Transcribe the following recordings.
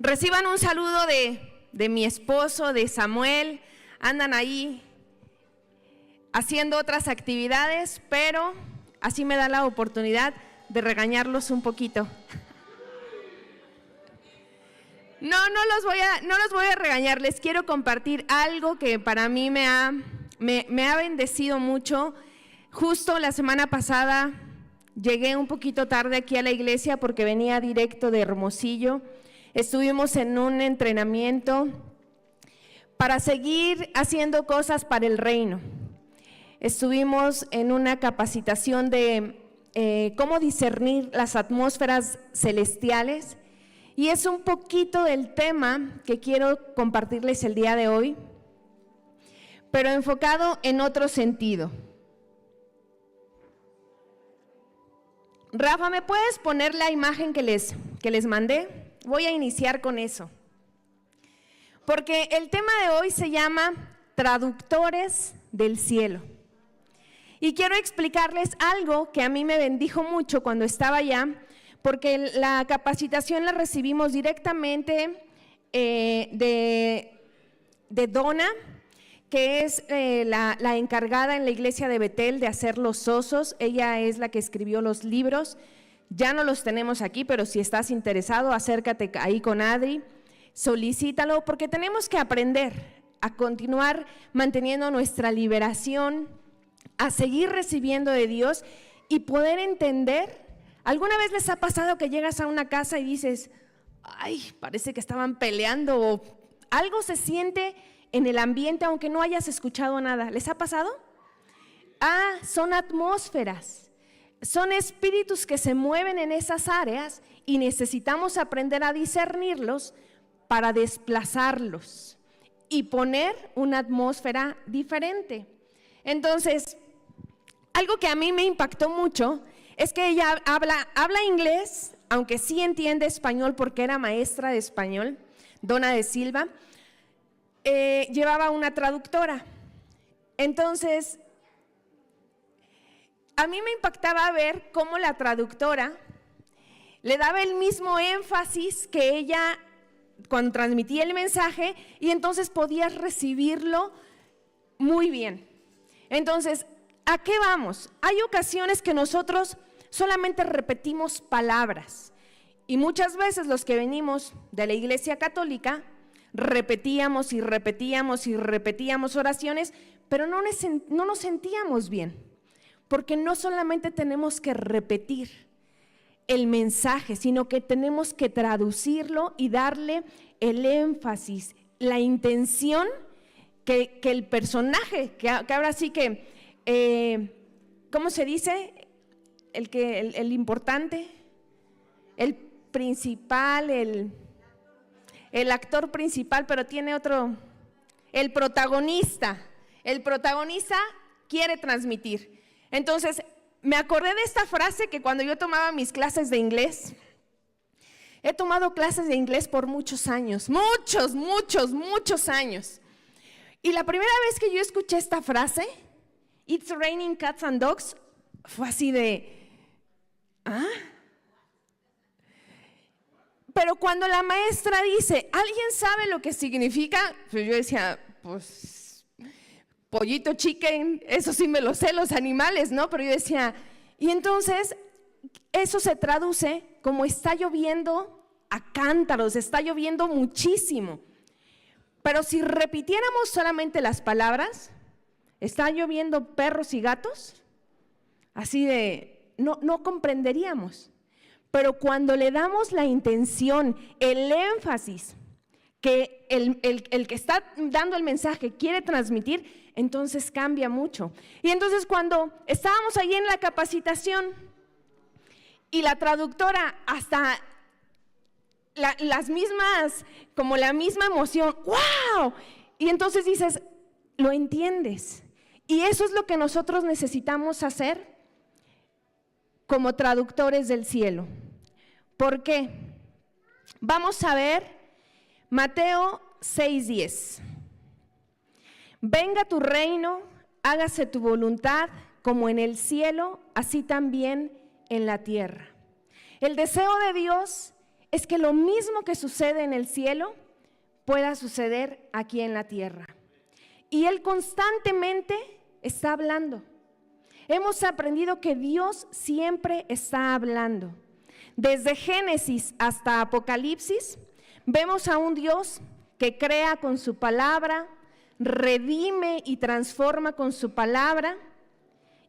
Reciban un saludo de mi esposo, de Samuel. Andan ahí haciendo otras actividades, pero así me da la oportunidad de regañarlos un poquito. No los voy a regañar, les quiero compartir algo que para mí me ha bendecido mucho. Justo la semana pasada llegué un poquito tarde aquí a la iglesia porque venía directo de Hermosillo. Estuvimos en un entrenamiento para seguir haciendo cosas para el reino. Estuvimos en una capacitación de cómo discernir las atmósferas celestiales. Y es un poquito del tema que quiero compartirles el día de hoy, pero enfocado en otro sentido. Rafa, ¿me puedes poner la imagen que les mandé? Voy a iniciar con eso. Porque el tema de hoy se llama Traductores del Cielo. Y quiero explicarles algo que a mí me bendijo mucho cuando estaba allá, porque la capacitación la recibimos directamente de Donna, que es la encargada en la iglesia de Betel de hacer los osos. Ella es la que escribió los libros. Ya no los tenemos aquí, pero si estás interesado, acércate ahí con Adri, solicítalo, porque tenemos que aprender a continuar manteniendo nuestra liberación, a seguir recibiendo de Dios y poder entender. ¿Alguna vez les ha pasado que llegas a una casa y dices, ay, parece que estaban peleando o algo se siente en el ambiente aunque no hayas escuchado nada? ¿Les ha pasado? Son atmósferas, son espíritus que se mueven en esas áreas y necesitamos aprender a discernirlos para desplazarlos y poner una atmósfera diferente. Entonces, algo que a mí me impactó mucho es que ella habla inglés, aunque sí entiende español porque era maestra de español, Donna de Silva. Llevaba una traductora. Entonces, a mí me impactaba ver cómo la traductora le daba el mismo énfasis que ella cuando transmitía el mensaje, y entonces podías recibirlo muy bien. Entonces, ¿a qué vamos? Hay ocasiones que nosotros solamente repetimos palabras, y muchas veces los que venimos de la iglesia católica repetíamos y repetíamos y repetíamos oraciones, pero no nos sentíamos bien, porque no solamente tenemos que repetir el mensaje, sino que tenemos que traducirlo y darle el énfasis, la intención que el personaje, que ahora sí que, ¿cómo se dice? El importante, el principal, el actor principal, pero tiene otro, el protagonista quiere transmitir. Entonces, me acordé de esta frase que cuando yo tomaba mis clases de inglés, he tomado clases de inglés por muchos años, muchos años. Y la primera vez que yo escuché esta frase, It's raining cats and dogs, fue así de, Pero cuando la maestra dice, ¿alguien sabe lo que significa? Pues yo decía, pues, pollito, chicken, eso sí me lo sé, los animales, ¿no? Pero yo decía, y entonces eso se traduce como está lloviendo a cántaros, está lloviendo muchísimo. Pero si repitiéramos solamente las palabras, está lloviendo perros y gatos, así de, no comprenderíamos. Pero cuando le damos la intención, el énfasis que el que está dando el mensaje quiere transmitir, entonces cambia mucho. Y entonces cuando estábamos ahí en la capacitación y la traductora hasta las mismas, como la misma emoción, ¡wow! Y entonces dices, lo entiendes. Y eso es lo que nosotros necesitamos hacer como traductores del cielo. ¿Por qué? Vamos a ver Mateo 6:10. Venga tu reino, hágase tu voluntad, como en el cielo, así también en la tierra. El deseo de Dios es que lo mismo que sucede en el cielo pueda suceder aquí en la tierra. Y Él constantemente está hablando. Hemos aprendido que Dios siempre está hablando. Desde Génesis hasta Apocalipsis, vemos a un Dios que crea con su palabra, redime y transforma con su palabra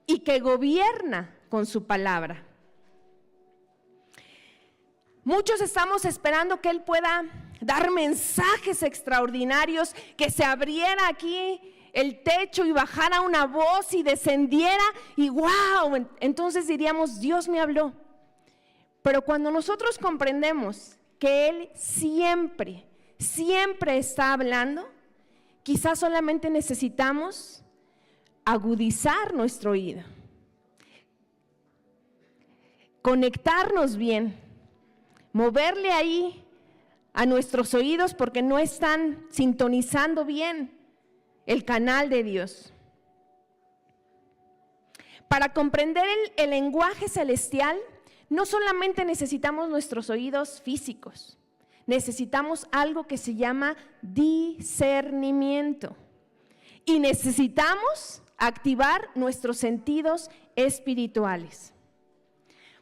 y que gobierna con su palabra. Muchos estamos esperando que Él pueda dar mensajes extraordinarios, que se abriera aquí el techo y bajara una voz y descendiera y ¡wow! Entonces diríamos, Dios me habló. Pero cuando nosotros comprendemos que Él siempre está hablando, quizás solamente necesitamos agudizar nuestro oído, conectarnos bien, moverle ahí a nuestros oídos porque no están sintonizando bien el canal de Dios. Para comprender el lenguaje celestial, no solamente necesitamos nuestros oídos físicos, necesitamos algo que se llama discernimiento. Y necesitamos activar nuestros sentidos espirituales.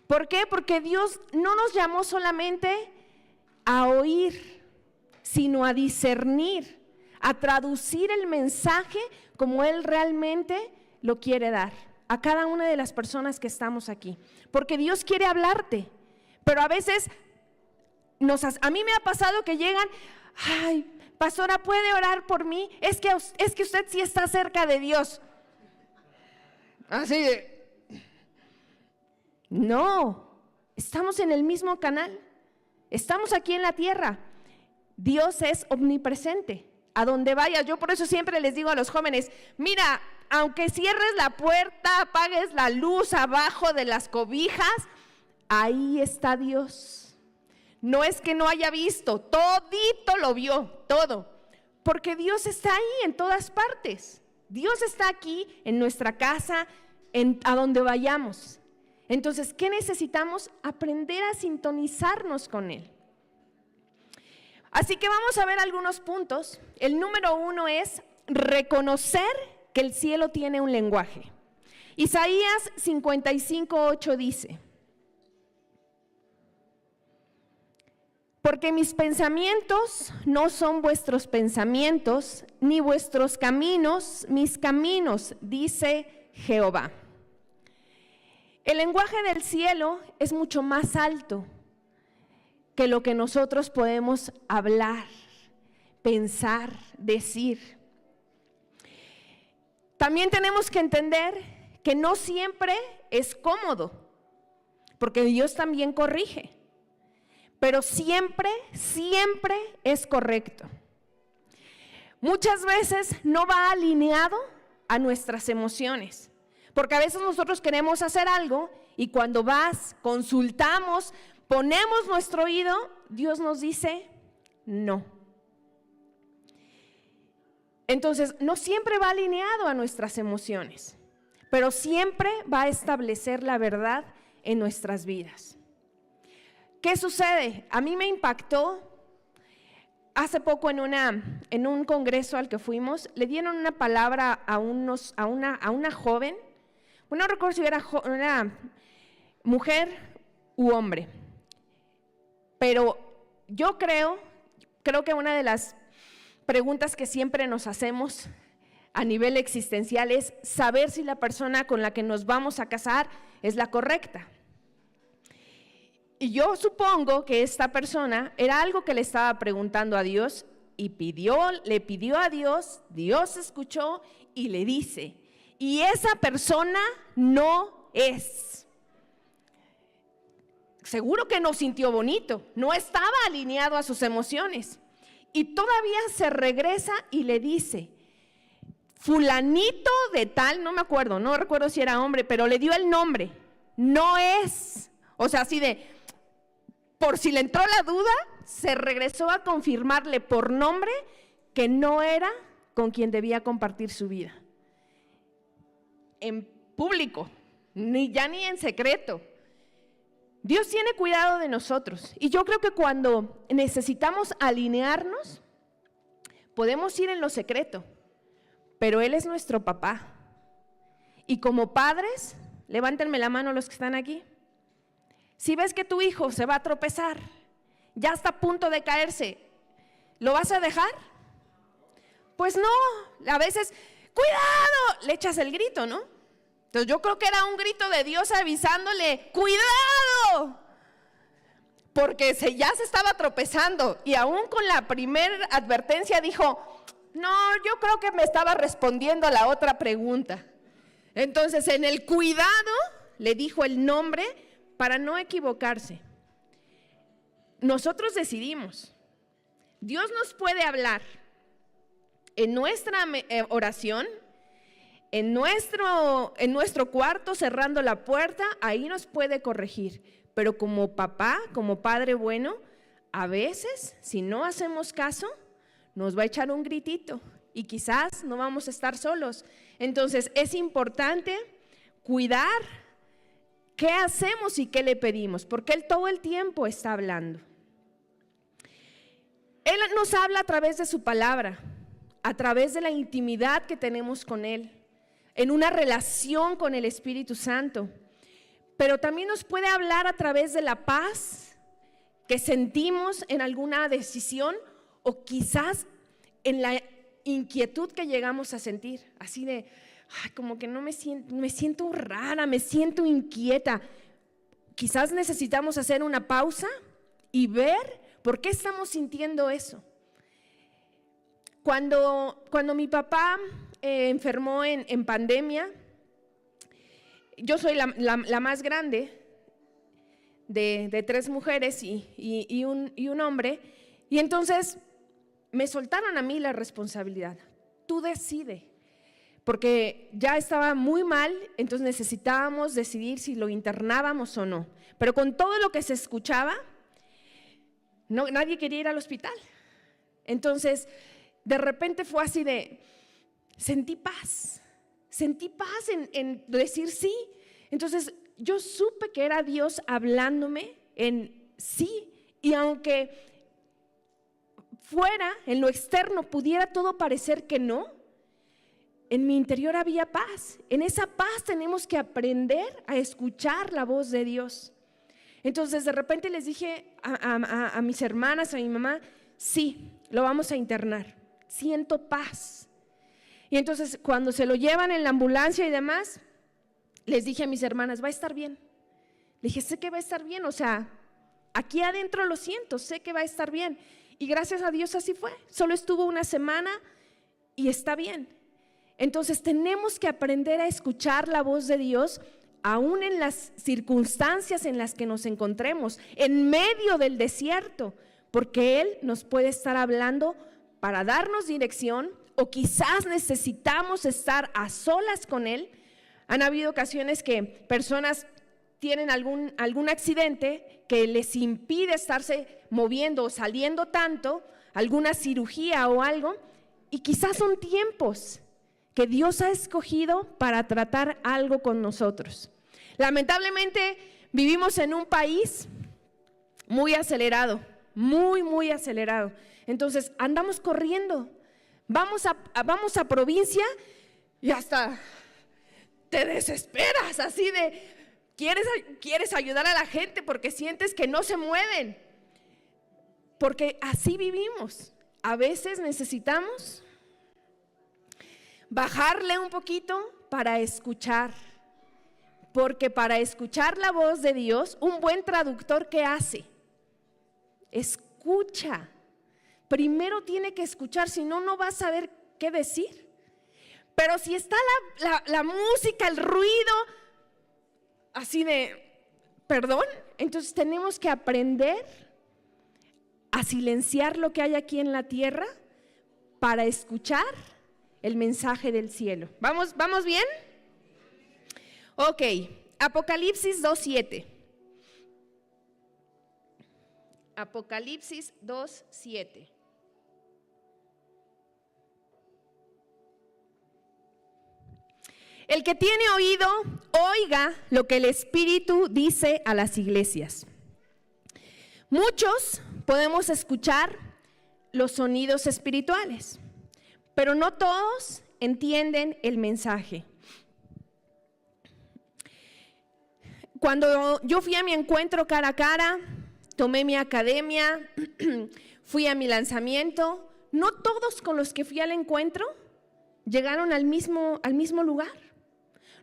¿Por qué? Porque Dios no nos llamó solamente a oír, sino a discernir, a traducir el mensaje como Él realmente lo quiere dar a cada una de las personas que estamos aquí. Porque Dios quiere hablarte, pero a veces a mí me ha pasado que llegan, ay, pastora, ¿puede orar por mí? Es que usted sí está cerca de Dios. Así de, no, estamos en el mismo canal, estamos aquí en la tierra. Dios es omnipresente. A donde vayas, yo por eso siempre les digo a los jóvenes, mira, aunque cierres la puerta, apagues la luz abajo de las cobijas, ahí está Dios. No es que no haya visto, todito lo vio, todo. Porque Dios está ahí en todas partes. Dios está aquí en nuestra casa, a donde vayamos. Entonces, ¿qué necesitamos? Aprender a sintonizarnos con Él. Así que vamos a ver algunos puntos. El número 1 es reconocer que el cielo tiene un lenguaje. Isaías 55:8 dice: porque mis pensamientos no son vuestros pensamientos, ni vuestros caminos mis caminos, dice Jehová. El lenguaje del cielo es mucho más alto que lo que nosotros podemos hablar, pensar, decir. También tenemos que entender que no siempre es cómodo, porque Dios también corrige, pero siempre es correcto. Muchas veces no va alineado a nuestras emociones, porque a veces nosotros queremos hacer algo y cuando consultamos, ponemos nuestro oído, Dios nos dice no. Entonces, no siempre va alineado a nuestras emociones, pero siempre va a establecer la verdad en nuestras vidas. ¿Qué sucede? A mí me impactó hace poco en un congreso al que fuimos, le dieron una palabra a una joven, no recuerdo si era una mujer u hombre, pero yo creo que una de las preguntas que siempre nos hacemos a nivel existencial es saber si la persona con la que nos vamos a casar es la correcta. Y yo supongo que esta persona era algo que le estaba preguntando a Dios y le pidió a Dios, Dios escuchó y le dice, y esa persona no es. Seguro que no sintió bonito, no estaba alineado a sus emociones. Y todavía se regresa y le dice, fulanito de tal, no me acuerdo, no recuerdo si era hombre, pero le dio el nombre, no es. O sea, así de, por si le entró la duda, se regresó a confirmarle por nombre que no era con quien debía compartir su vida. En público, ni en secreto. Dios tiene cuidado de nosotros. Y yo creo que cuando necesitamos alinearnos, podemos ir en lo secreto, pero Él es nuestro papá. Y como padres, levántenme la mano los que están aquí. Si ves que tu hijo se va a tropezar, ya está a punto de caerse, ¿lo vas a dejar? Pues no, a veces, ¡cuidado! Le echas el grito, ¿no? Entonces yo creo que era un grito de Dios avisándole, ¡cuidado! Porque ya se estaba tropezando y aún con la primera advertencia dijo, no, yo creo que me estaba respondiendo a la otra pregunta. Entonces en el cuidado le dijo el nombre para no equivocarse. Nosotros decidimos. Dios nos puede hablar en nuestra oración, en nuestro cuarto cerrando la puerta, ahí nos puede corregir. Pero como papá, como padre bueno, a veces si no hacemos caso, nos va a echar un gritito y quizás no vamos a estar solos. Entonces es importante cuidar qué hacemos y qué le pedimos, porque Él todo el tiempo está hablando. Él nos habla a través de su palabra, a través de la intimidad que tenemos con Él, en una relación con el Espíritu Santo. Pero también nos puede hablar a través de la paz que sentimos en alguna decisión o quizás en la inquietud que llegamos a sentir, así de, como que no me siento rara, me siento inquieta. Quizás necesitamos hacer una pausa y ver por qué estamos sintiendo eso. Cuando mi papá enfermó en pandemia, yo soy la más grande de 3 mujeres y un hombre, y entonces me soltaron a mí la responsabilidad. Tú decide, porque ya estaba muy mal, entonces necesitábamos decidir si lo internábamos o no. Pero con todo lo que se escuchaba, nadie quería ir al hospital. Entonces, de repente fue así de, sentí paz en decir sí. Entonces, yo supe que era Dios hablándome en sí, y aunque fuera, en lo externo, pudiera todo parecer que no, en mi interior había paz. En esa paz tenemos que aprender a escuchar la voz de Dios. Entonces de repente les dije a mis hermanas, a mi mamá, sí, lo vamos a internar, siento paz. Y entonces cuando se lo llevan en la ambulancia y demás, les dije a mis hermanas, va a estar bien. Le dije, sé que va a estar bien, o sea, aquí adentro lo siento, sé que va a estar bien. Y gracias a Dios así fue, solo estuvo una semana y está bien. Entonces tenemos que aprender a escuchar la voz de Dios aún en las circunstancias en las que nos encontremos, en medio del desierto, porque Él nos puede estar hablando para darnos dirección, o quizás necesitamos estar a solas con Él. Han habido ocasiones que personas tienen algún accidente que les impide estarse moviendo o saliendo tanto, alguna cirugía o algo, y quizás son tiempos que Dios ha escogido para tratar algo con nosotros. Lamentablemente vivimos en un país muy acelerado, muy acelerado. Entonces andamos corriendo, vamos a provincia y hasta te desesperas, así de quieres ayudar a la gente porque sientes que no se mueven, porque así vivimos. A veces necesitamos bajarle un poquito para escuchar, porque para escuchar la voz de Dios, un buen traductor, ¿qué hace? Escucha. Primero tiene que escuchar, si no, no va a saber qué decir. Pero si está la música, el ruido, así de, perdón, entonces tenemos que aprender a silenciar lo que hay aquí en la tierra para escuchar el mensaje del cielo. ¿Vamos bien? Ok, Apocalipsis 2:7. Apocalipsis 2:7. El que tiene oído, oiga lo que el Espíritu dice a las iglesias. Muchos podemos escuchar los sonidos espirituales, pero no todos entienden el mensaje. Cuando yo fui a mi encuentro cara a cara, tomé mi academia, fui a mi lanzamiento, no todos con los que fui al encuentro llegaron al mismo lugar.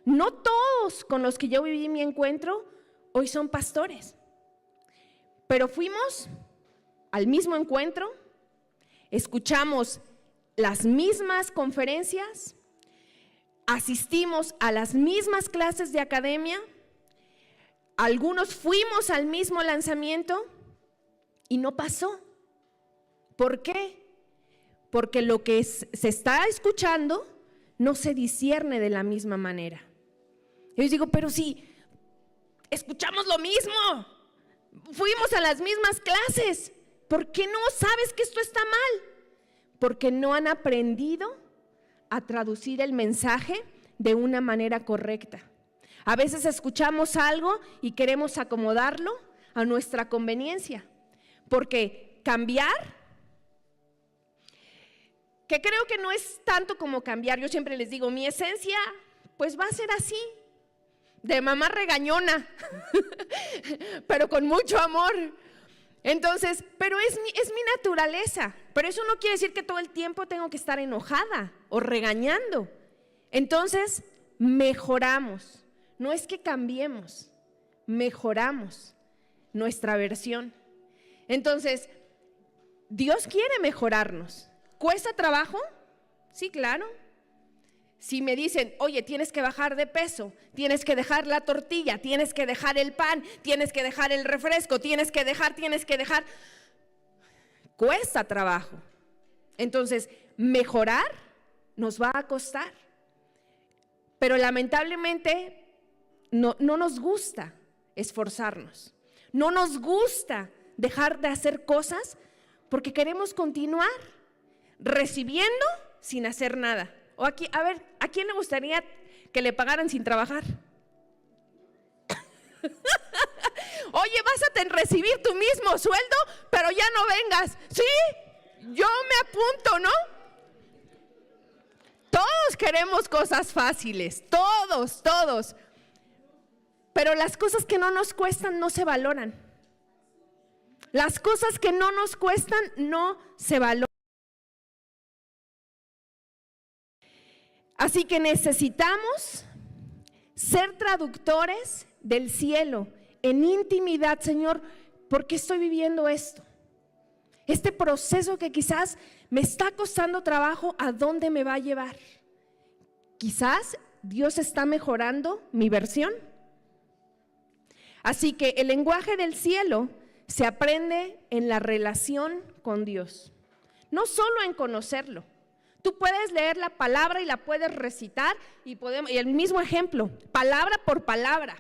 No todos con los que yo viví mi encuentro hoy son pastores. Pero fuimos al mismo encuentro, escuchamos las mismas conferencias, asistimos a las mismas clases de academia, algunos fuimos al mismo lanzamiento y no pasó. ¿Por qué? Porque lo que se está escuchando no se discierne de la misma manera. Yo digo, pero si escuchamos lo mismo, fuimos a las mismas clases, ¿por qué no sabes que esto está mal? Porque no han aprendido a traducir el mensaje de una manera correcta. A veces escuchamos algo y queremos acomodarlo a nuestra conveniencia, porque cambiar, que creo que no es tanto como cambiar, yo siempre les digo, mi esencia pues va a ser así, de mamá regañona, pero con mucho amor. Entonces, pero es mi naturaleza, pero eso no quiere decir que todo el tiempo tengo que estar enojada o regañando. Entonces, mejoramos. No es que cambiemos, mejoramos nuestra versión. Entonces, Dios quiere mejorarnos. ¿Cuesta trabajo? Sí, claro. Si me dicen, oye, tienes que bajar de peso, tienes que dejar la tortilla, tienes que dejar el pan, tienes que dejar el refresco, tienes que dejar, cuesta trabajo. Entonces, mejorar nos va a costar. Pero lamentablemente no nos gusta esforzarnos, no nos gusta dejar de hacer cosas porque queremos continuar recibiendo sin hacer nada. O aquí, a ver, ¿a quién le gustaría que le pagaran sin trabajar? Oye, vas a recibir tu mismo sueldo, pero ya no vengas. Sí, yo me apunto, ¿no? Todos queremos cosas fáciles, todos. Pero las cosas que no nos cuestan no se valoran. Las cosas que no nos cuestan no se valoran. Así que necesitamos ser traductores del cielo en intimidad. Señor, ¿por qué estoy viviendo esto? Este proceso que quizás me está costando trabajo, ¿a dónde me va a llevar? Quizás Dios está mejorando mi versión. Así que el lenguaje del cielo se aprende en la relación con Dios, no solo en conocerlo. Tú puedes leer la palabra y la puedes recitar y el mismo ejemplo, palabra por palabra,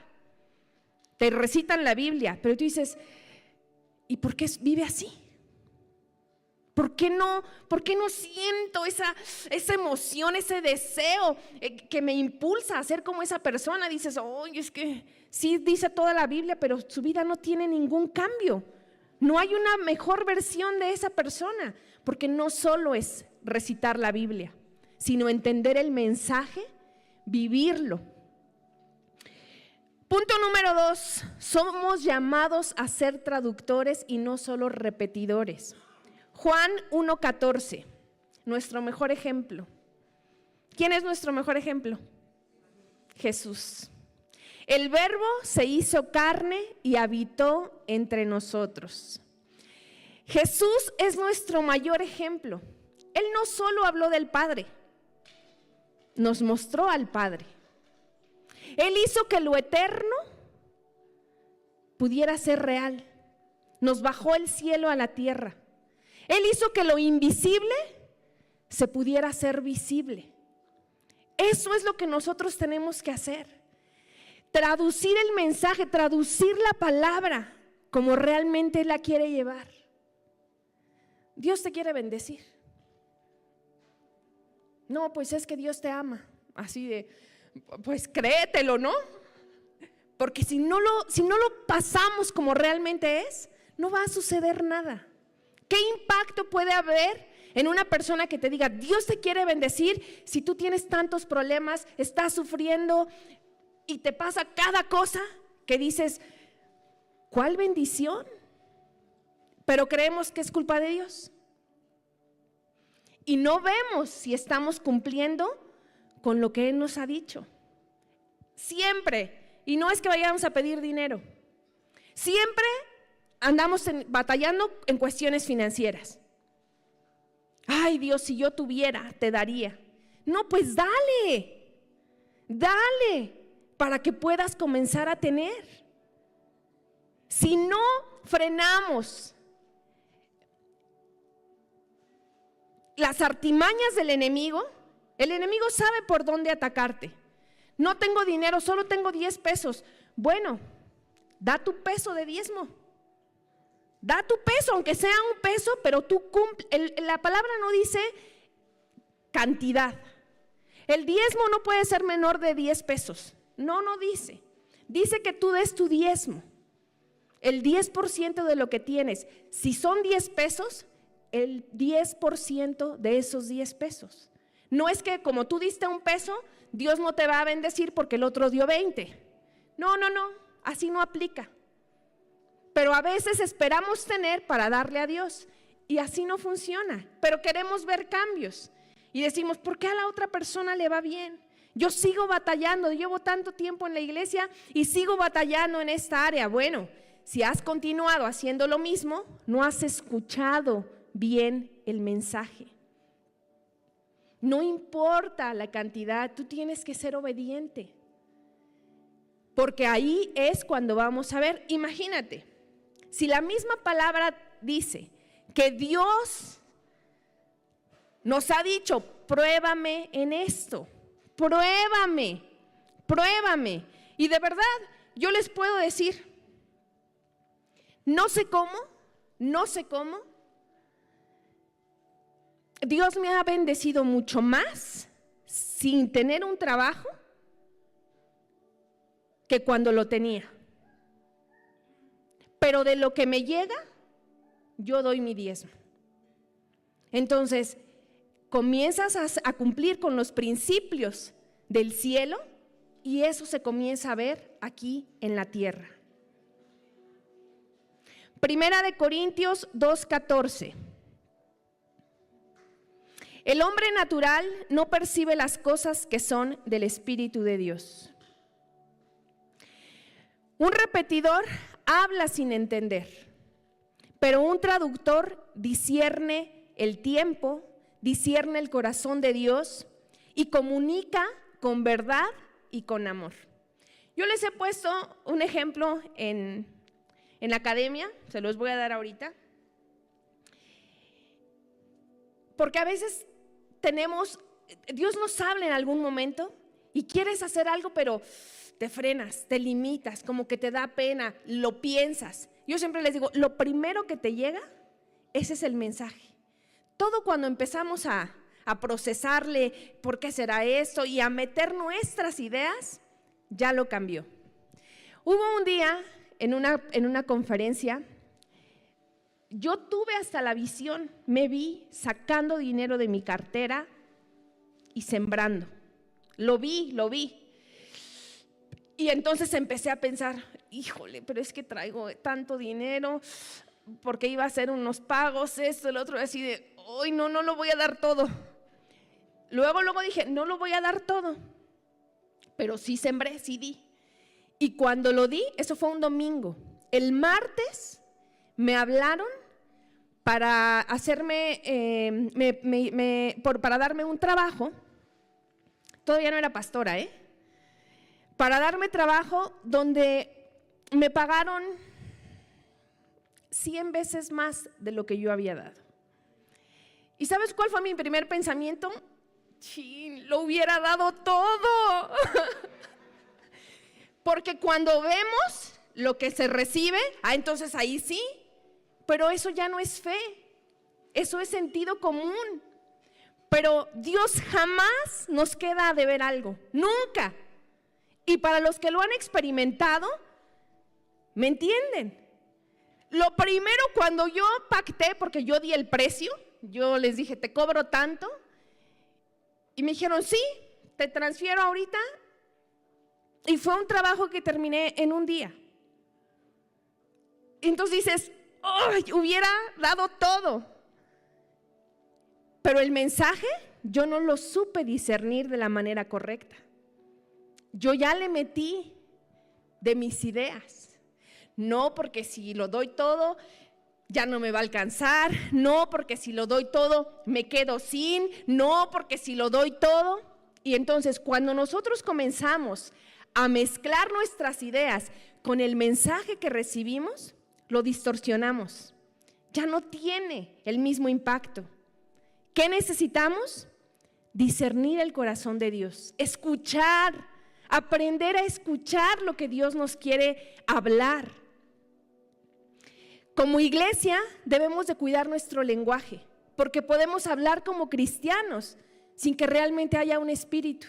te recitan la Biblia, pero tú dices, ¿y por qué vive así? ¿Por qué no siento esa emoción, ese deseo que me impulsa a ser como esa persona? Dices, oye, es que sí dice toda la Biblia, pero su vida no tiene ningún cambio. No hay una mejor versión de esa persona, porque no solo es recitar la Biblia, sino entender el mensaje, vivirlo. Punto número 2, somos llamados a ser traductores y no solo repetidores. Juan 1:14, nuestro mejor ejemplo. ¿Quién es nuestro mejor ejemplo? Jesús. El Verbo se hizo carne y habitó entre nosotros. Jesús es nuestro mayor ejemplo. Él no solo habló del Padre, nos mostró al Padre. Él hizo que lo eterno pudiera ser real. Nos bajó el cielo a la tierra. Él hizo que lo invisible se pudiera hacer visible. Eso es lo que nosotros tenemos que hacer. Traducir el mensaje, traducir la palabra como realmente Él la quiere llevar. Dios te quiere bendecir. No, pues es que Dios te ama. Así de, pues créetelo, ¿no? Porque si no lo pasamos como realmente es, no va a suceder nada. ¿Qué impacto puede haber en una persona que te diga, Dios te quiere bendecir, si tú tienes tantos problemas, estás sufriendo y te pasa cada cosa que dices, ¿cuál bendición? Pero creemos que es culpa de Dios. Y no vemos si estamos cumpliendo con lo que Él nos ha dicho. Siempre, y no es que vayamos a pedir dinero, siempre andamos batallando en cuestiones financieras. Ay, Dios, si yo tuviera, te daría. No, pues dale para que puedas comenzar a tener. Si no frenamos las artimañas del enemigo, el enemigo sabe por dónde atacarte. No tengo dinero, solo tengo 10 pesos. Bueno, da tu peso de diezmo. Da tu peso, aunque sea un peso, pero tú cumple. La palabra no dice cantidad. El diezmo no puede ser menor de 10 pesos. No dice. Dice que tú des tu diezmo. El 10% de lo que tienes. Si son 10 pesos, el 10% de esos 10 pesos. No es que como tú diste un peso, Dios no te va a bendecir porque el otro dio 20. No, así no aplica. Pero a veces esperamos tener para darle a Dios y así no funciona. Pero queremos ver cambios y decimos, ¿por qué a la otra persona le va bien? Yo sigo batallando, llevo tanto tiempo en la iglesia y sigo batallando en esta área. Bueno, si has continuado haciendo lo mismo, no has escuchado bien el mensaje. No importa la cantidad, tú tienes que ser obediente. Porque ahí es cuando vamos a ver, imagínate, si la misma palabra dice que Dios nos ha dicho, pruébame en esto, pruébame. Y de verdad, yo les puedo decir, no sé cómo, Dios me ha bendecido mucho más sin tener un trabajo que cuando lo tenía. Pero de lo que me llega, yo doy mi diezmo. Entonces, comienzas a cumplir con los principios del cielo y eso se comienza a ver aquí en la tierra. Primera de Corintios 2:14. El hombre natural no percibe las cosas que son del Espíritu de Dios. Un repetidor habla sin entender, pero un traductor discierne el tiempo, discierne el corazón de Dios y comunica con verdad y con amor. Yo les he puesto un ejemplo en la academia, se los voy a dar ahorita, porque a veces Dios nos habla en algún momento y quieres hacer algo, pero te frenas, te limitas, como que te da pena, lo piensas. Yo siempre les digo, lo primero que te llega, ese es el mensaje. Todo cuando empezamos a procesarle, ¿por qué será esto? Y a meter nuestras ideas, ya lo cambió. Hubo un día en una conferencia, yo tuve hasta la visión, me vi sacando dinero de mi cartera y sembrando. Lo vi. Y entonces empecé a pensar, híjole, pero es que traigo tanto dinero, porque iba a hacer unos pagos, esto, el otro, así de, hoy no lo voy a dar todo. Luego dije, no lo voy a dar todo, pero sí sembré, sí di. Y cuando lo di, eso fue un domingo. El martes me hablaron para hacerme, para darme un trabajo. Todavía no era pastora, para darme trabajo donde me pagaron 100 veces más de lo que yo había dado. ¿Y sabes cuál fue mi primer pensamiento? ¡Chin! Lo hubiera dado todo. Porque cuando vemos lo que se recibe, entonces ahí sí, pero eso ya no es fe, eso es sentido común. Pero Dios jamás nos queda a deber algo, nunca. Y para los que lo han experimentado, ¿me entienden? Lo primero, cuando yo pacté, porque yo di el precio, yo les dije, te cobro tanto, y me dijeron, sí, te transfiero ahorita, y fue un trabajo que terminé en un día. Entonces dices, ¡ay! Hubiera dado todo. Pero el mensaje yo no lo supe discernir de la manera correcta. Yo ya le metí de mis ideas. No porque si lo doy todo ya no me va a alcanzar, no porque si lo doy todo me quedo sin, no porque si lo doy todo. Y entonces cuando nosotros comenzamos a mezclar nuestras ideas con el mensaje que recibimos, lo distorsionamos. Ya no tiene el mismo impacto. ¿Qué necesitamos? Discernir el corazón de Dios, escuchar, aprender a escuchar lo que Dios nos quiere hablar. Como iglesia debemos de cuidar nuestro lenguaje, porque podemos hablar como cristianos sin que realmente haya un espíritu.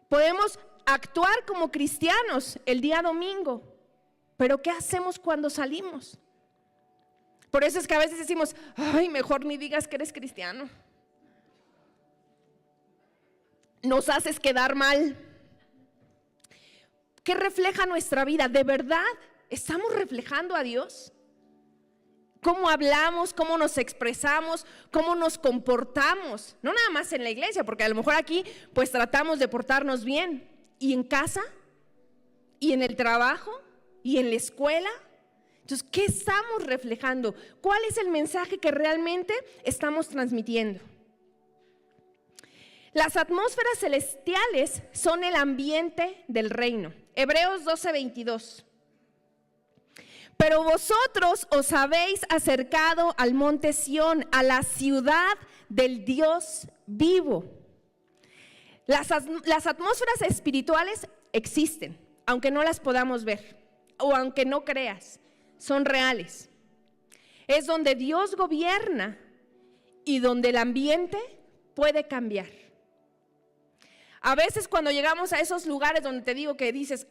Podemos actuar como cristianos el día domingo, pero ¿qué hacemos cuando salimos? Por eso es que a veces decimos, ay, mejor ni digas que eres cristiano. Nos haces quedar mal. ¿Qué refleja nuestra vida? ¿De verdad estamos reflejando a Dios? ¿Cómo hablamos? ¿Cómo nos expresamos? ¿Cómo nos comportamos? No nada más en la iglesia, porque a lo mejor aquí pues tratamos de portarnos bien. ¿Y en casa? ¿Y en el trabajo? ¿Y en la escuela? Entonces, ¿qué estamos reflejando? ¿Cuál es el mensaje que realmente estamos transmitiendo? Las atmósferas celestiales son el ambiente del reino. Hebreos 12:22. Pero vosotros os habéis acercado al monte Sión, a la ciudad del Dios vivo. Las atmósferas espirituales existen, aunque no las podamos ver o aunque no creas. Son reales. Es donde Dios gobierna y donde el ambiente puede cambiar. A veces cuando llegamos a esos lugares donde te digo que dices,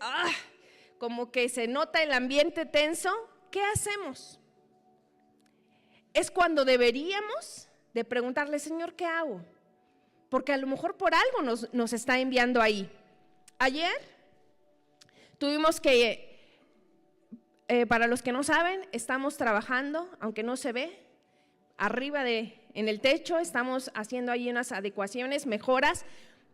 como que se nota el ambiente tenso, ¿qué hacemos? Es cuando deberíamos de preguntarle, Señor, ¿qué hago? Porque a lo mejor por algo nos está enviando ahí. Ayer tuvimos que... para los que no saben, estamos trabajando, aunque no se ve, arriba en el techo, estamos haciendo ahí unas adecuaciones, mejoras,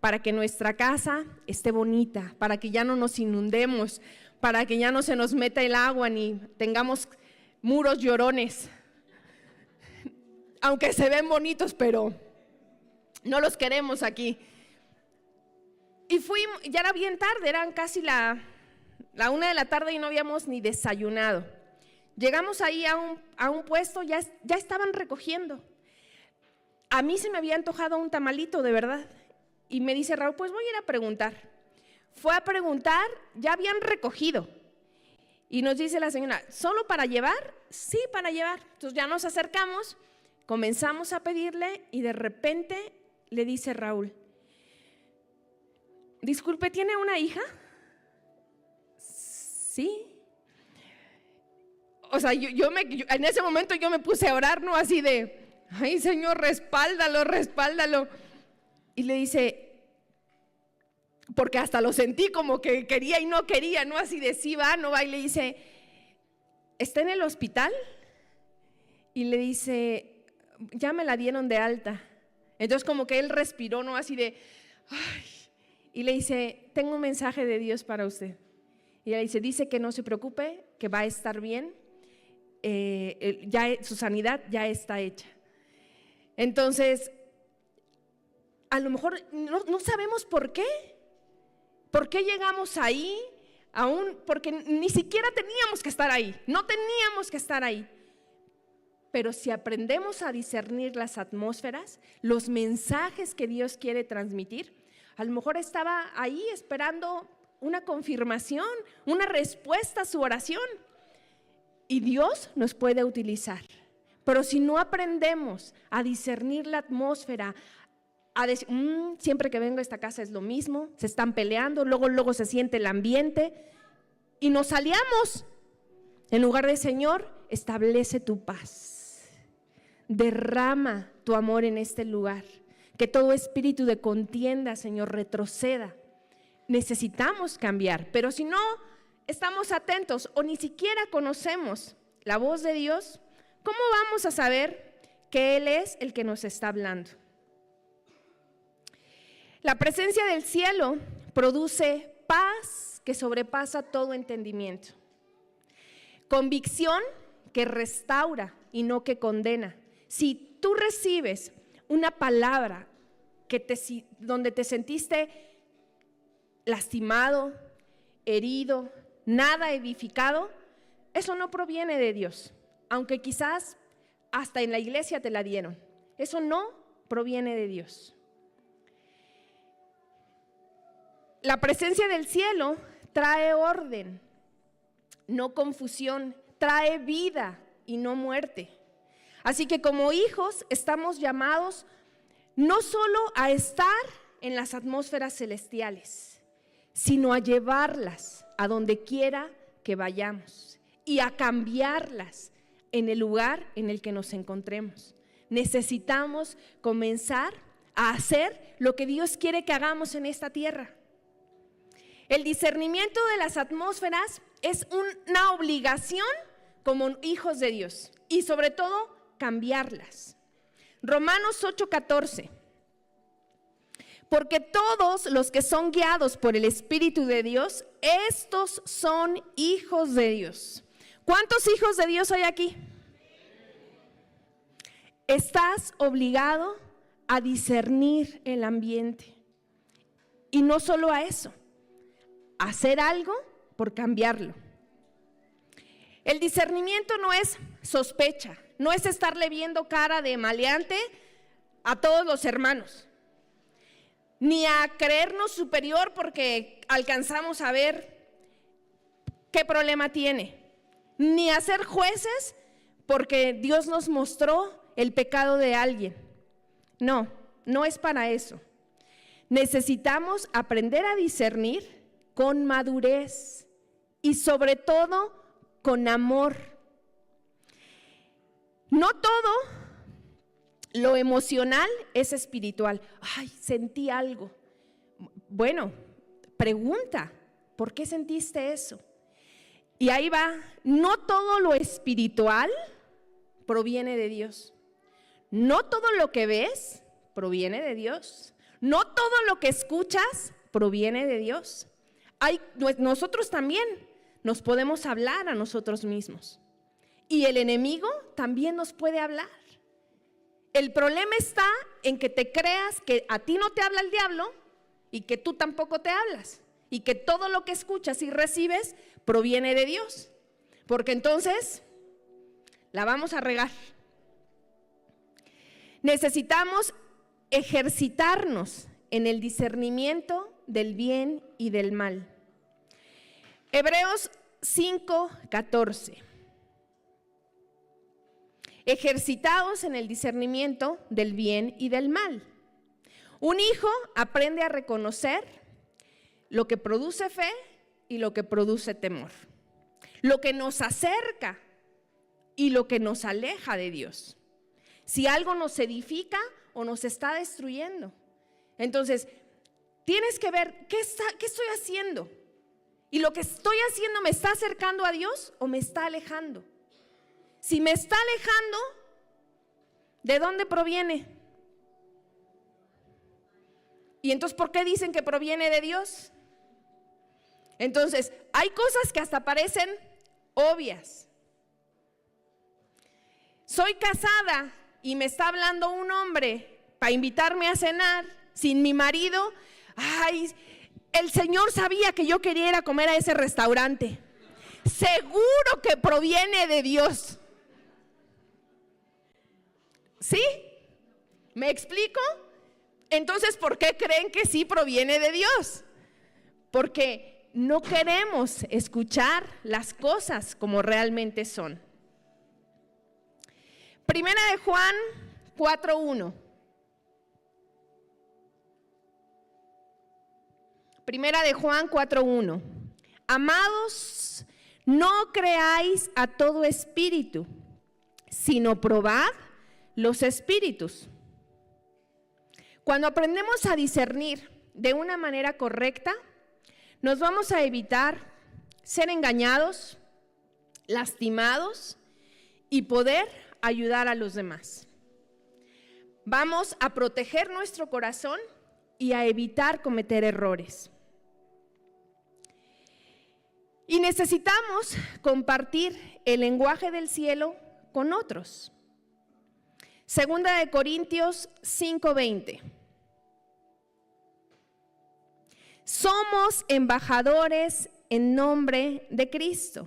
para que nuestra casa esté bonita, para que ya no nos inundemos, para que ya no se nos meta el agua ni tengamos muros llorones. Aunque se ven bonitos, pero no los queremos aquí. Y fuimos, ya era bien tarde, eran casi la 1 de la tarde y no habíamos ni desayunado. Llegamos ahí a un puesto, ya estaban recogiendo. A mí se me había antojado un tamalito, de verdad. Y me dice Raúl, pues voy a ir a preguntar. Fue a preguntar, ya habían recogido. Y nos dice la señora, ¿solo para llevar? Sí, para llevar. Entonces ya nos acercamos, comenzamos a pedirle y de repente le dice Raúl, disculpe, ¿tiene una hija? Sí. O sea, yo en ese momento yo me puse a orar, ¿no? Así de, ay, Señor, respáldalo, respáldalo. Y le dice, porque hasta lo sentí como que quería y no quería, ¿no? Así de sí va, no va. Y le dice, ¿está en el hospital? Y le dice, ya me la dieron de alta. Entonces como que él respiró, ¿no? Así de, ay. Y le dice, tengo un mensaje de Dios para usted. Y ella dice que no se preocupe, que va a estar bien, ya su sanidad ya está hecha. Entonces, a lo mejor no sabemos por qué llegamos ahí, porque ni siquiera teníamos que estar ahí, no teníamos que estar ahí. Pero si aprendemos a discernir las atmósferas, los mensajes que Dios quiere transmitir, a lo mejor estaba ahí esperando una confirmación, una respuesta a su oración. Y Dios nos puede utilizar. Pero si no aprendemos a discernir la atmósfera, a decir, siempre que vengo a esta casa es lo mismo, se están peleando, luego se siente el ambiente y nos aliamos. En lugar de, Señor, establece tu paz, derrama tu amor en este lugar, que todo espíritu de contienda, Señor, retroceda. Necesitamos cambiar, pero si no estamos atentos o ni siquiera conocemos la voz de Dios, ¿cómo vamos a saber que Él es el que nos está hablando? La presencia del cielo produce paz que sobrepasa todo entendimiento, convicción que restaura y no que condena. Si tú recibes una palabra donde te sentiste lastimado, herido, nada edificado, eso no proviene de Dios, aunque quizás hasta en la iglesia te la dieron. Eso no proviene de Dios. La presencia del cielo trae orden, no confusión, trae vida y no muerte. Así que como hijos estamos llamados no solo a estar en las atmósferas celestiales, sino a llevarlas a donde quiera que vayamos y a cambiarlas en el lugar en el que nos encontremos. Necesitamos comenzar a hacer lo que Dios quiere que hagamos en esta tierra. El discernimiento de las atmósferas es una obligación como hijos de Dios y sobre todo cambiarlas. Romanos 8:14. Porque todos los que son guiados por el Espíritu de Dios, estos son hijos de Dios. ¿Cuántos hijos de Dios hay aquí? Estás obligado a discernir el ambiente. Y no solo a eso, a hacer algo por cambiarlo. El discernimiento no es sospecha, no es estarle viendo cara de maleante a todos los hermanos, ni a creernos superior porque alcanzamos a ver qué problema tiene, ni a ser jueces porque Dios nos mostró el pecado de alguien. No, no es para eso. Necesitamos aprender a discernir con madurez y sobre todo con amor. No todo lo emocional es espiritual. Ay, sentí algo. Bueno, pregunta, ¿por qué sentiste eso? Y ahí va, no todo lo espiritual proviene de Dios. No todo lo que ves proviene de Dios. No todo lo que escuchas proviene de Dios. Nosotros también nos podemos hablar a nosotros mismos. Y el enemigo también nos puede hablar. El problema está en que te creas que a ti no te habla el diablo y que tú tampoco te hablas. Y que todo lo que escuchas y recibes proviene de Dios. Porque entonces la vamos a regar. Necesitamos ejercitarnos en el discernimiento del bien y del mal. Hebreos 5:14. Ejercitados en el discernimiento del bien y del mal. Un hijo aprende a reconocer lo que produce fe y lo que produce temor, lo que nos acerca y lo que nos aleja de Dios. Si algo nos edifica o nos está destruyendo. Entonces, tienes que ver qué estoy haciendo. Y lo que estoy haciendo, ¿me está acercando a Dios o me está alejando? Si me está alejando, ¿de dónde proviene? Y entonces, ¿por qué dicen que proviene de Dios? Entonces, hay cosas que hasta parecen obvias. Soy casada y me está hablando un hombre para invitarme a cenar sin mi marido. Ay, el Señor sabía que yo quería ir a comer a ese restaurante. Seguro que proviene de Dios. ¿Sí? ¿Me explico? Entonces, ¿por qué creen que sí proviene de Dios? Porque no queremos escuchar las cosas como realmente son. Primera de Juan 4:1. Primera de Juan 4:1. Amados, no creáis a todo espíritu, sino probad los espíritus. Cuando aprendemos a discernir de una manera correcta, nos vamos a evitar ser engañados, lastimados y poder ayudar a los demás. Vamos a proteger nuestro corazón y a evitar cometer errores. Y necesitamos compartir el lenguaje del cielo con otros. Segunda de Corintios 5:20. Somos embajadores en nombre de Cristo.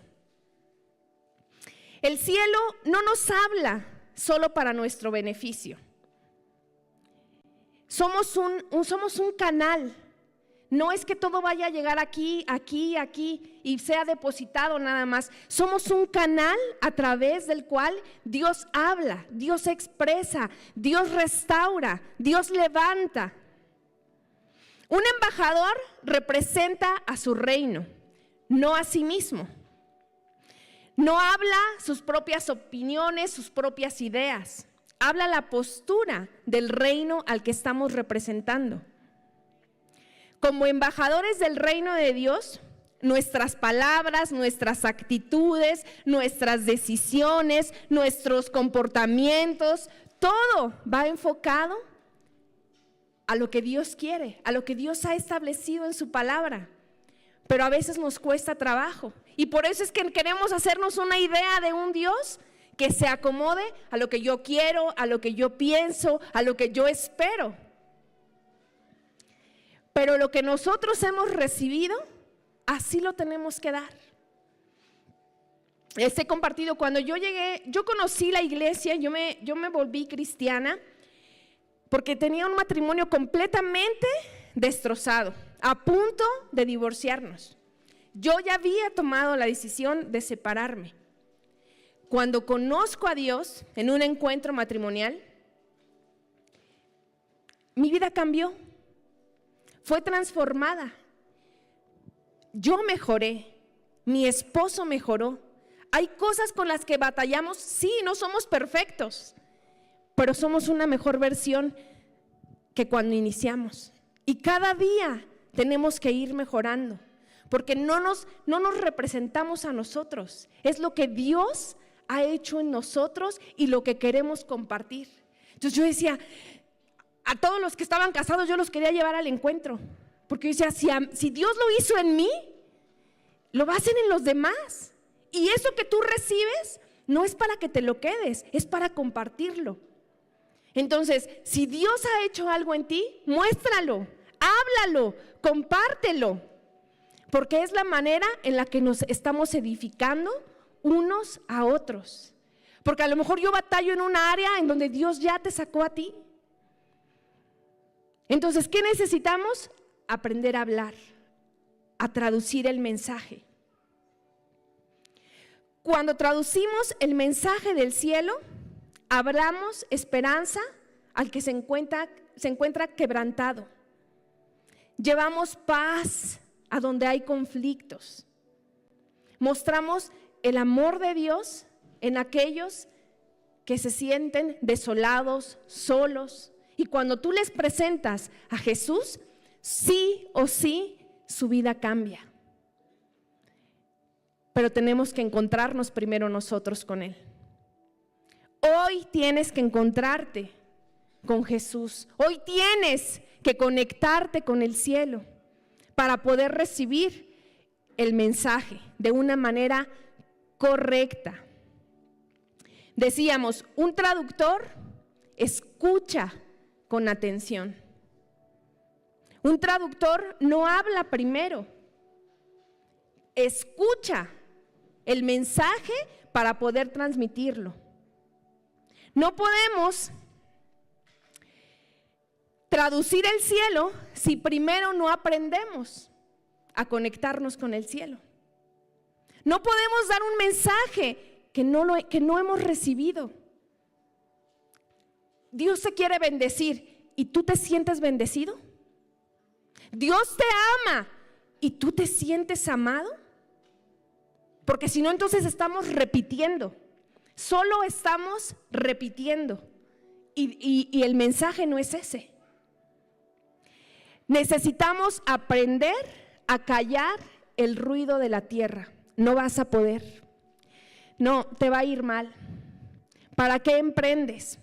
El cielo no nos habla solo para nuestro beneficio. Somos un canal. No es que todo vaya a llegar aquí y sea depositado nada más. Somos un canal a través del cual Dios habla, Dios expresa, Dios restaura, Dios levanta. Un embajador representa a su reino, no a sí mismo. No habla sus propias opiniones, sus propias ideas. Habla la postura del reino al que estamos representando. Como embajadores del reino de Dios, nuestras palabras, nuestras actitudes, nuestras decisiones, nuestros comportamientos, todo va enfocado a lo que Dios quiere, a lo que Dios ha establecido en su palabra. Pero a veces nos cuesta trabajo y por eso es que queremos hacernos una idea de un Dios que se acomode a lo que yo quiero, a lo que yo pienso, a lo que yo espero. Pero lo que nosotros hemos recibido, así lo tenemos que dar. Les he compartido, cuando yo llegué, yo conocí la iglesia, yo me volví cristiana porque tenía un matrimonio completamente destrozado, a punto de divorciarnos. Yo ya había tomado la decisión de separarme. Cuando conozco a Dios en un encuentro matrimonial, mi vida cambió. Fue transformada. Yo mejoré, mi esposo mejoró. Hay cosas con las que batallamos, sí, no somos perfectos, pero somos una mejor versión que cuando iniciamos. Y cada día tenemos que ir mejorando, porque no nos representamos a nosotros, es lo que Dios ha hecho en nosotros y lo que queremos compartir. Entonces yo decía, a todos los que estaban casados yo los quería llevar al encuentro, porque yo decía, si Dios lo hizo en mí, lo va a hacer en los demás. Y eso que tú recibes no es para que te lo quedes, es para compartirlo. Entonces, si Dios ha hecho algo en ti, muéstralo, háblalo, compártelo, porque es la manera en la que nos estamos edificando unos a otros. Porque a lo mejor yo batallo en una área en donde Dios ya te sacó a ti. Entonces, ¿qué necesitamos? Aprender a hablar, a traducir el mensaje. Cuando traducimos el mensaje del cielo, hablamos esperanza al que se encuentra quebrantado. Llevamos paz a donde hay conflictos. Mostramos el amor de Dios en aquellos que se sienten desolados, solos. Y cuando tú les presentas a Jesús, sí o sí, su vida cambia. Pero tenemos que encontrarnos primero nosotros con Él. Hoy tienes que encontrarte con Jesús. Hoy tienes que conectarte con el cielo para poder recibir el mensaje de una manera correcta. Decíamos, un traductor escucha con atención. Un traductor no habla primero, escucha el mensaje para poder transmitirlo. No podemos traducir el cielo si primero no aprendemos a conectarnos con el cielo. No podemos dar un mensaje que no hemos recibido. Dios se quiere bendecir, ¿y tú te sientes bendecido? Dios te ama y tú te sientes amado. Porque si no, entonces estamos repitiendo. Solo estamos repitiendo. Y el mensaje no es ese. Necesitamos aprender a callar el ruido de la tierra. No vas a poder. No, te va a ir mal. ¿Para qué emprendes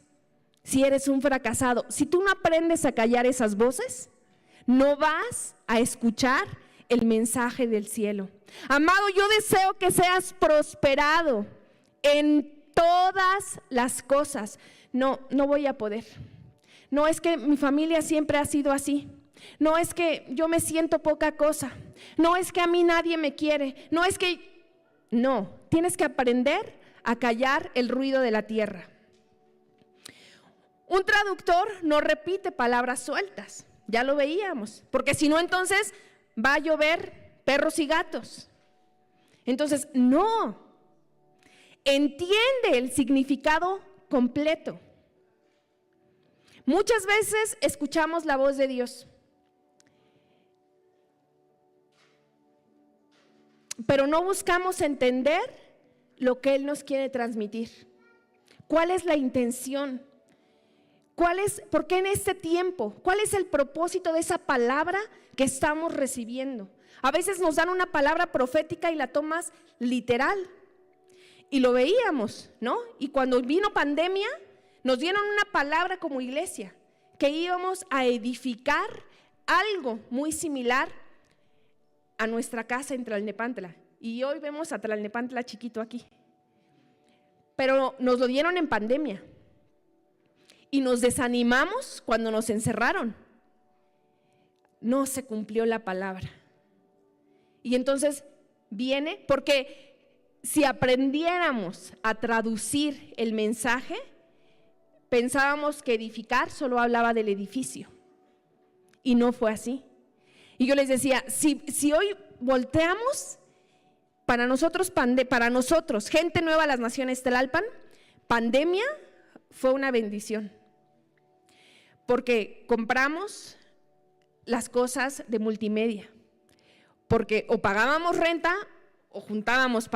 si eres un fracasado? Si tú no aprendes a callar esas voces, no vas a escuchar el mensaje del cielo. Amado, yo deseo que seas prosperado en todas las cosas. No voy a poder. No es que mi familia siempre ha sido así. No es que yo me siento poca cosa. No es que a mí nadie me quiere. No es que... No, tienes que aprender a callar el ruido de la tierra. Un traductor no repite palabras sueltas. Ya lo veíamos. Porque si no, entonces va a llover perros y gatos. Entonces, no. Entiende el significado completo. Muchas veces escuchamos la voz de Dios, pero no buscamos entender lo que Él nos quiere transmitir. ¿Cuál es la intención? ¿Por qué en este tiempo? ¿Cuál es el propósito de esa palabra que estamos recibiendo? A veces nos dan una palabra profética y la tomas literal. Y lo veíamos, ¿no? Y cuando vino pandemia, nos dieron una palabra como iglesia, que íbamos a edificar algo muy similar a nuestra casa en Tlalnepantla. Y hoy vemos a Tlalnepantla chiquito aquí. Pero nos lo dieron en pandemia. Y nos desanimamos cuando nos encerraron. No se cumplió la palabra. Y entonces viene, porque si aprendiéramos a traducir el mensaje, pensábamos que edificar solo hablaba del edificio. Y no fue así. Y yo les decía, si hoy volteamos, para nosotros, gente nueva a las Naciones Tlalpan, pandemia fue una bendición. Porque compramos las cosas de multimedia. Porque o pagábamos renta o juntábamos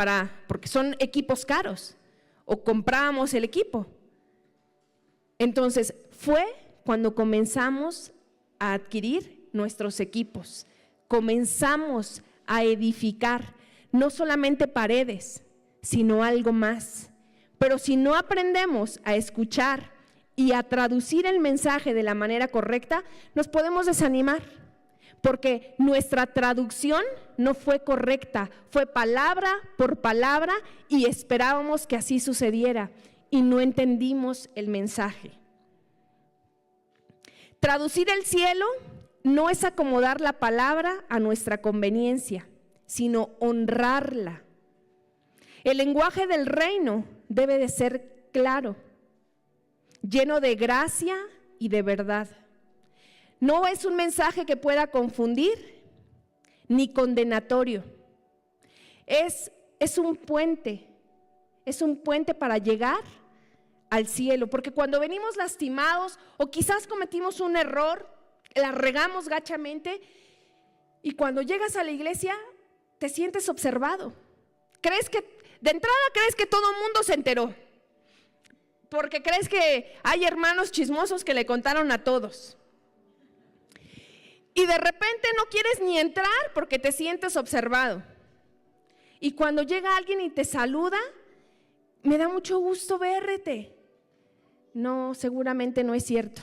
porque son equipos caros, o comprábamos el equipo. Entonces fue cuando comenzamos a adquirir nuestros equipos, comenzamos a edificar no solamente paredes, sino algo más. Pero si no aprendemos a escuchar y a traducir el mensaje de la manera correcta, nos podemos desanimar. Porque nuestra traducción no fue correcta, fue palabra por palabra y esperábamos que así sucediera y no entendimos el mensaje. Traducir el cielo no es acomodar la palabra a nuestra conveniencia, sino honrarla. El lenguaje del reino debe de ser claro, lleno de gracia y de verdad. No es un mensaje que pueda confundir ni condenatorio. Es un puente para llegar al cielo, porque cuando venimos lastimados o quizás cometimos un error, la regamos gachamente y cuando llegas a la iglesia te sientes observado. De entrada crees que todo el mundo se enteró, porque crees que hay hermanos chismosos que le contaron a todos. Y de repente no quieres ni entrar porque te sientes observado. Y cuando llega alguien y te saluda, me da mucho gusto verte. No, seguramente no es cierto.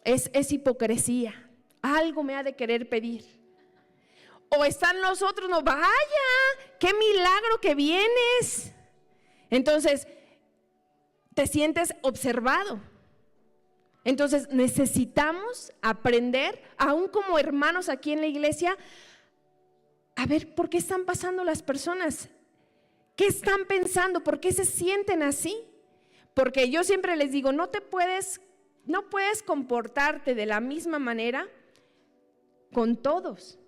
Es hipocresía. Algo me ha de querer pedir. O están los otros, no, vaya, qué milagro que vienes. Entonces, te sientes observado. Entonces necesitamos aprender, aún como hermanos aquí en la iglesia, a ver por qué están pasando las personas, qué están pensando, por qué se sienten así. Porque yo siempre les digo, no puedes comportarte de la misma manera con todos,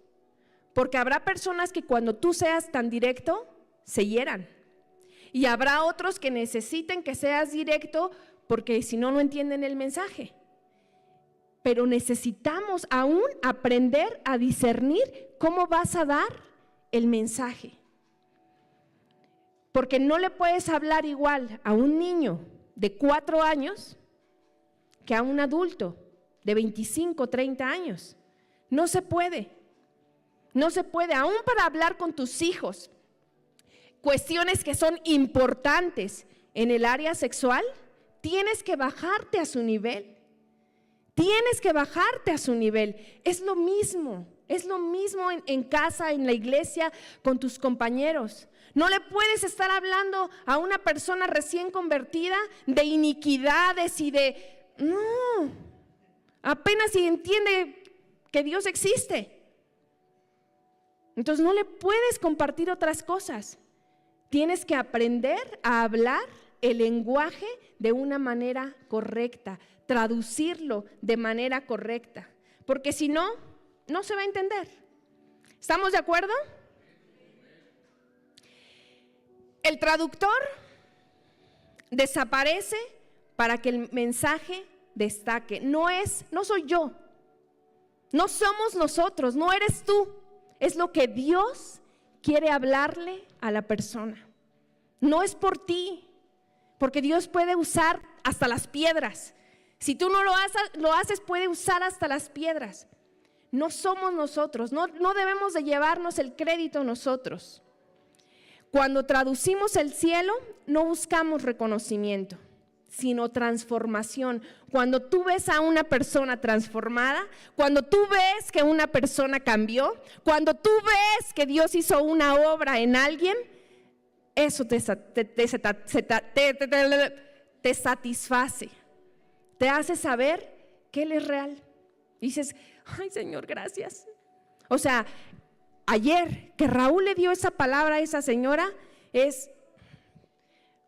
porque habrá personas que cuando tú seas tan directo se hieran, y habrá otros que necesiten que seas directo porque si no, no entienden el mensaje. pero necesitamos aún aprender a discernir cómo vas a dar el mensaje. Porque no le puedes hablar igual a un niño de 4 años que a un adulto de 25, 30 años. No se puede. No se puede, aún para hablar con tus hijos. Cuestiones que son importantes en el área sexual, tienes que bajarte a su nivel. Tienes que bajarte a su nivel. Es lo mismo en casa, en la iglesia, con tus compañeros. No le puedes estar hablando a una persona recién convertida de iniquidades y de... No, apenas si entiende que Dios existe. Entonces no le puedes compartir otras cosas. Tienes que aprender a hablar el lenguaje de una manera correcta, traducirlo de manera correcta, porque si no, no se va a entender. ¿Estamos de acuerdo? El traductor desaparece para que el mensaje destaque. No soy yo, no somos nosotros, no eres tú. Es lo que Dios quiere hablarle a la persona. No es por ti, porque Dios puede usar hasta las piedras. Si tú no lo haces, puede usar hasta las piedras. No somos nosotros, no debemos de llevarnos el crédito nosotros. Cuando traducimos el cielo, no buscamos reconocimiento, sino transformación. Cuando tú ves a una persona transformada, cuando tú ves que una persona cambió, cuando tú ves que Dios hizo una obra en alguien, eso te satisface, te hace saber que Él es real. Dices, ay Señor, gracias. O sea, ayer que Raúl le dio esa palabra a esa señora,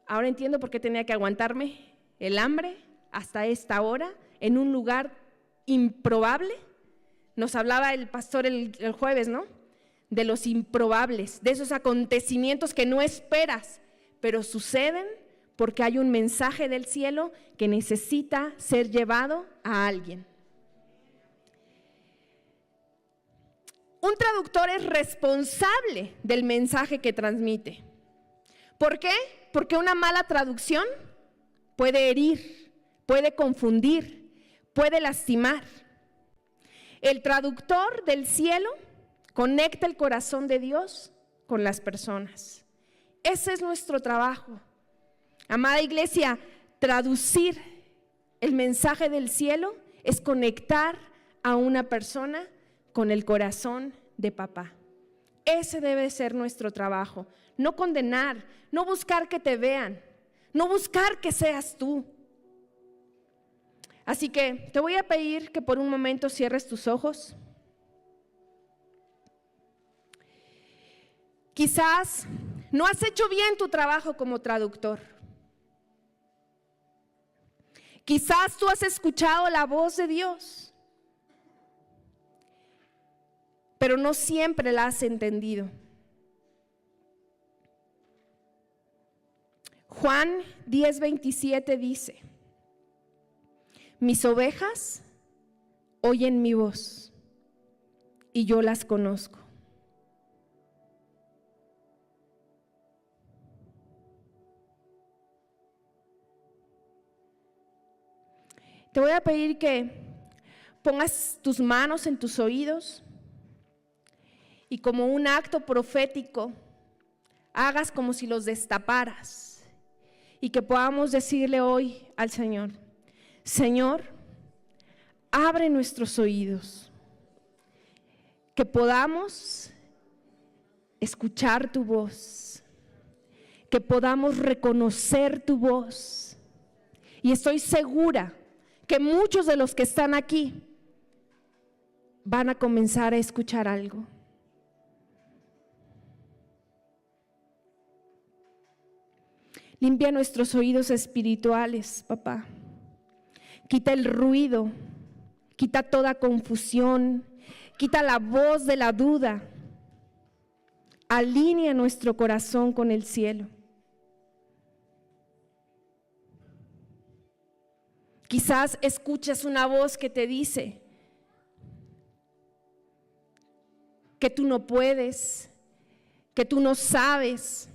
ahora entiendo por qué tenía que aguantarme el hambre hasta esta hora en un lugar improbable. Nos hablaba el pastor el jueves, ¿no? De los improbables, de esos acontecimientos que no esperas, pero suceden porque hay un mensaje del cielo que necesita ser llevado a alguien. Un traductor es responsable del mensaje que transmite. ¿Por qué? Porque una mala traducción puede herir, puede confundir, puede lastimar. El traductor del cielo conecta el corazón de Dios con las personas. Ese es nuestro trabajo. Amada iglesia, traducir el mensaje del cielo es conectar a una persona con el corazón de papá. Ese debe ser nuestro trabajo. No condenar, no buscar que te vean, no buscar que seas tú. Así que te voy a pedir que por un momento cierres tus ojos. Quizás no has hecho bien tu trabajo como traductor. Quizás tú has escuchado la voz de Dios, pero no siempre la has entendido. Juan 10:27 dice: mis ovejas oyen mi voz y yo las conozco. Te voy a pedir que pongas tus manos en tus oídos y como un acto profético hagas como si los destaparas y que podamos decirle hoy al Señor: Señor, abre nuestros oídos, que podamos escuchar tu voz, que podamos reconocer tu voz. Y estoy segura que muchos de los que están aquí van a comenzar a escuchar algo. Limpia nuestros oídos espirituales, papá. Quita el ruido, quita toda confusión, quita la voz de la duda. Alinea nuestro corazón con el cielo. Quizás escuchas una voz que te dice que tú no puedes, que tú no sabes.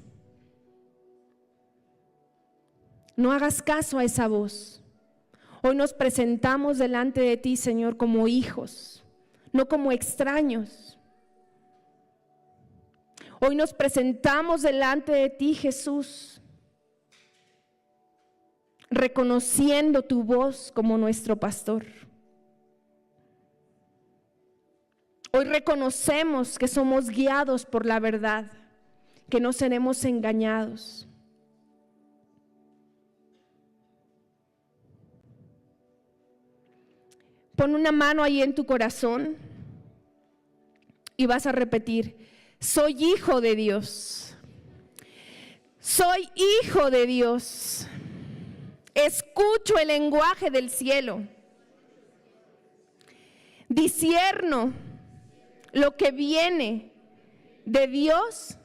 No hagas caso a esa voz. Hoy nos presentamos delante de ti, Señor, como hijos, no como extraños. Hoy nos presentamos delante de ti, Jesús, reconociendo tu voz como nuestro pastor. Hoy reconocemos que somos guiados por la verdad, que no seremos engañados. Pon una mano ahí en tu corazón y vas a repetir: soy hijo de Dios. Soy hijo de Dios. Escucho el lenguaje del cielo. Discierno lo que viene de Dios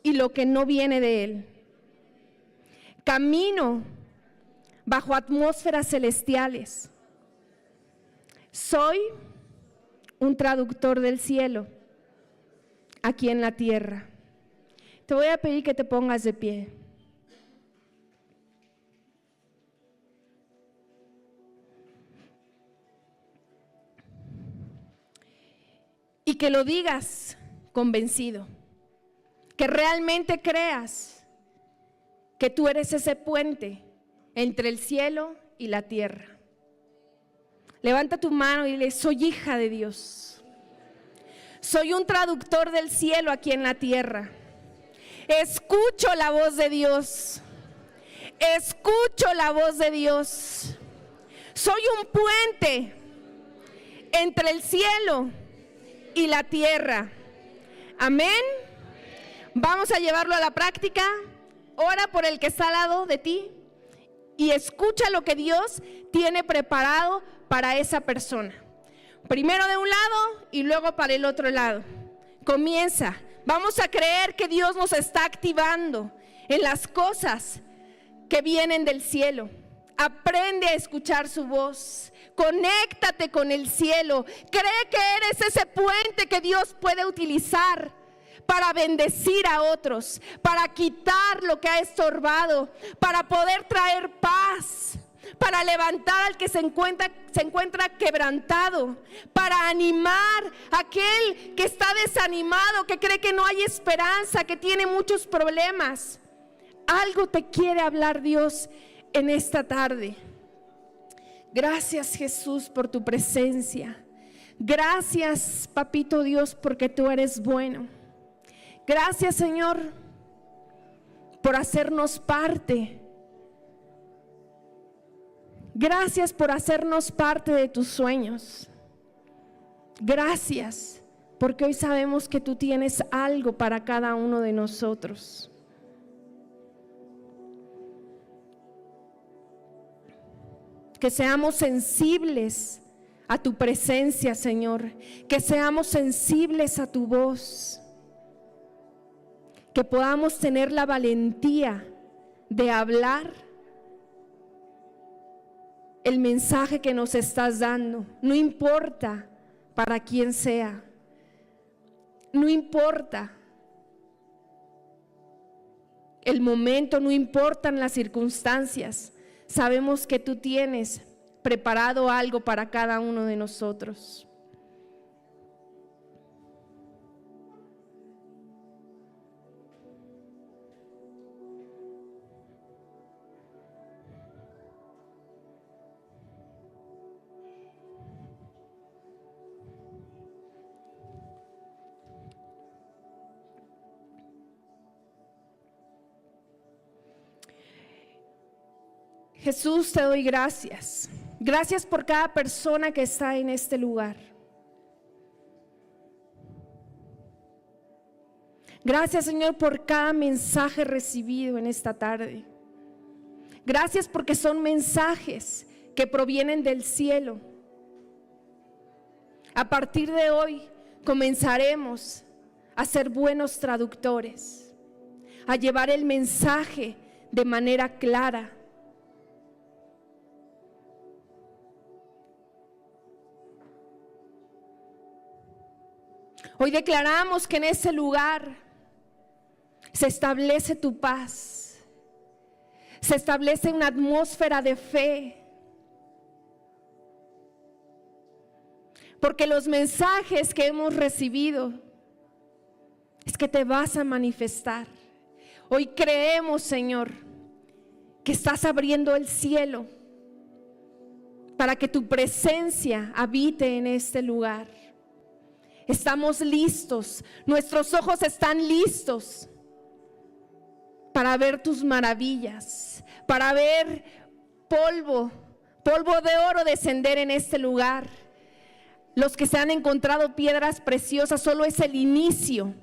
y lo que no viene de Él. Camino bajo atmósferas celestiales. Soy un traductor del cielo aquí en la tierra. Te voy a pedir que te pongas de pie. Y que lo digas convencido, que realmente creas que tú eres ese puente entre el cielo y la tierra. Levanta tu mano y dile: soy hija de Dios. Soy un traductor del cielo aquí en la tierra. Escucho la voz de Dios. Escucho la voz de Dios. Soy un puente entre el cielo y la tierra. Amén. Vamos a llevarlo a la práctica. Ora por el que está al lado de ti y escucha lo que Dios tiene preparado para esa persona. Primero de un lado y luego para el otro lado. Comienza. Vamos a creer que Dios nos está activando en las cosas que vienen del cielo. Aprende a escuchar su voz. Conéctate con el cielo. Cree que eres ese puente que Dios puede utilizar para bendecir a otros, para quitar lo que ha estorbado, para poder traer paz, para levantar al que se encuentra quebrantado, para animar a aquel que está desanimado, que cree que no hay esperanza, que tiene muchos problemas. Algo te quiere hablar Dios en esta tarde. Gracias, Jesús, por tu presencia. Gracias, Papito Dios, porque tú eres bueno. Gracias, Señor, por hacernos parte. Gracias por hacernos parte de tus sueños. Gracias, porque hoy sabemos que tú tienes algo para cada uno de nosotros. Que seamos sensibles a tu presencia, Señor. Que seamos sensibles a tu voz. Que podamos tener la valentía de hablar el mensaje que nos estás dando. No importa para quién sea. No importa el momento, no importan las circunstancias. Sabemos que tú tienes preparado algo para cada uno de nosotros. Jesús, te doy gracias. Gracias por cada persona que está en este lugar. Gracias, Señor, por cada mensaje recibido en esta tarde. Gracias porque son mensajes que provienen del cielo. A partir de hoy comenzaremos a ser buenos traductores, a llevar el mensaje de manera clara. Hoy declaramos que en ese lugar se establece tu paz, se establece una atmósfera de fe, porque los mensajes que hemos recibido es que te vas a manifestar. Hoy creemos, Señor, que estás abriendo el cielo para que tu presencia habite en este lugar. Estamos listos, nuestros ojos están listos para ver tus maravillas, para ver polvo de oro descender en este lugar. Los que se han encontrado piedras preciosas, solo es el inicio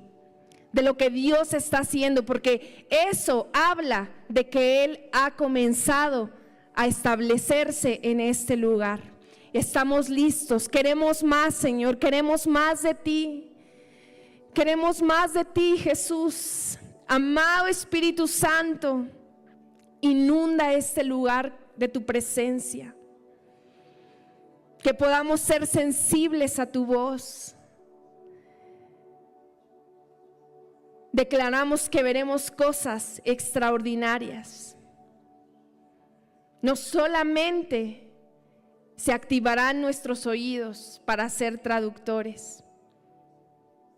de lo que Dios está haciendo, porque eso habla de que Él ha comenzado a establecerse en este lugar. Estamos listos, queremos más, Señor, queremos más de ti, queremos más de ti, Jesús. Amado Espíritu Santo, inunda este lugar de tu presencia, que podamos ser sensibles a tu voz. Declaramos que veremos cosas extraordinarias. No solamente se activarán nuestros oídos para ser traductores,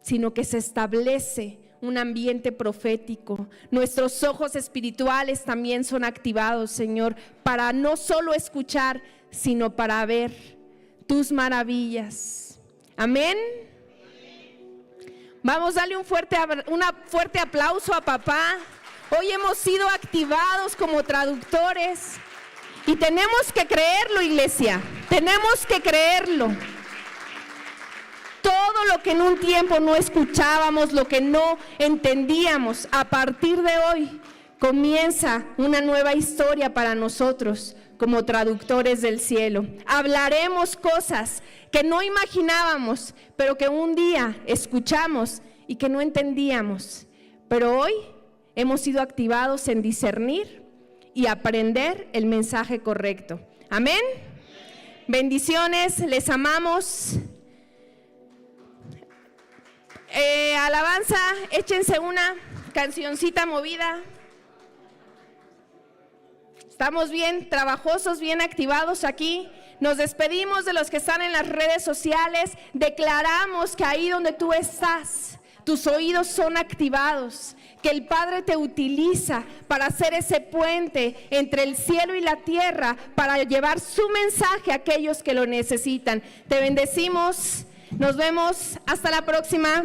sino que se establece un ambiente profético. Nuestros ojos espirituales también son activados, Señor, para no solo escuchar, sino para ver tus maravillas. Amén. Vamos a darle un fuerte aplauso a papá. Hoy hemos sido activados como traductores y tenemos que creerlo, iglesia. Tenemos que creerlo. Todo lo que en un tiempo no escuchábamos, lo que no entendíamos, a partir de hoy comienza una nueva historia para nosotros como traductores del cielo. Hablaremos cosas que no imaginábamos, pero que un día escuchamos y que no entendíamos. Pero hoy hemos sido activados en discernir y aprender el mensaje correcto. Amén. Bendiciones, les amamos. Alabanza, échense una cancioncita movida. Estamos bien trabajosos, bien activados aquí. Nos despedimos de los que están en las redes sociales. Declaramos que ahí donde tú estás, tus oídos son activados, que el Padre te utiliza para hacer ese puente entre el cielo y la tierra, para llevar su mensaje a aquellos que lo necesitan. Te bendecimos. Nos vemos. Hasta la próxima.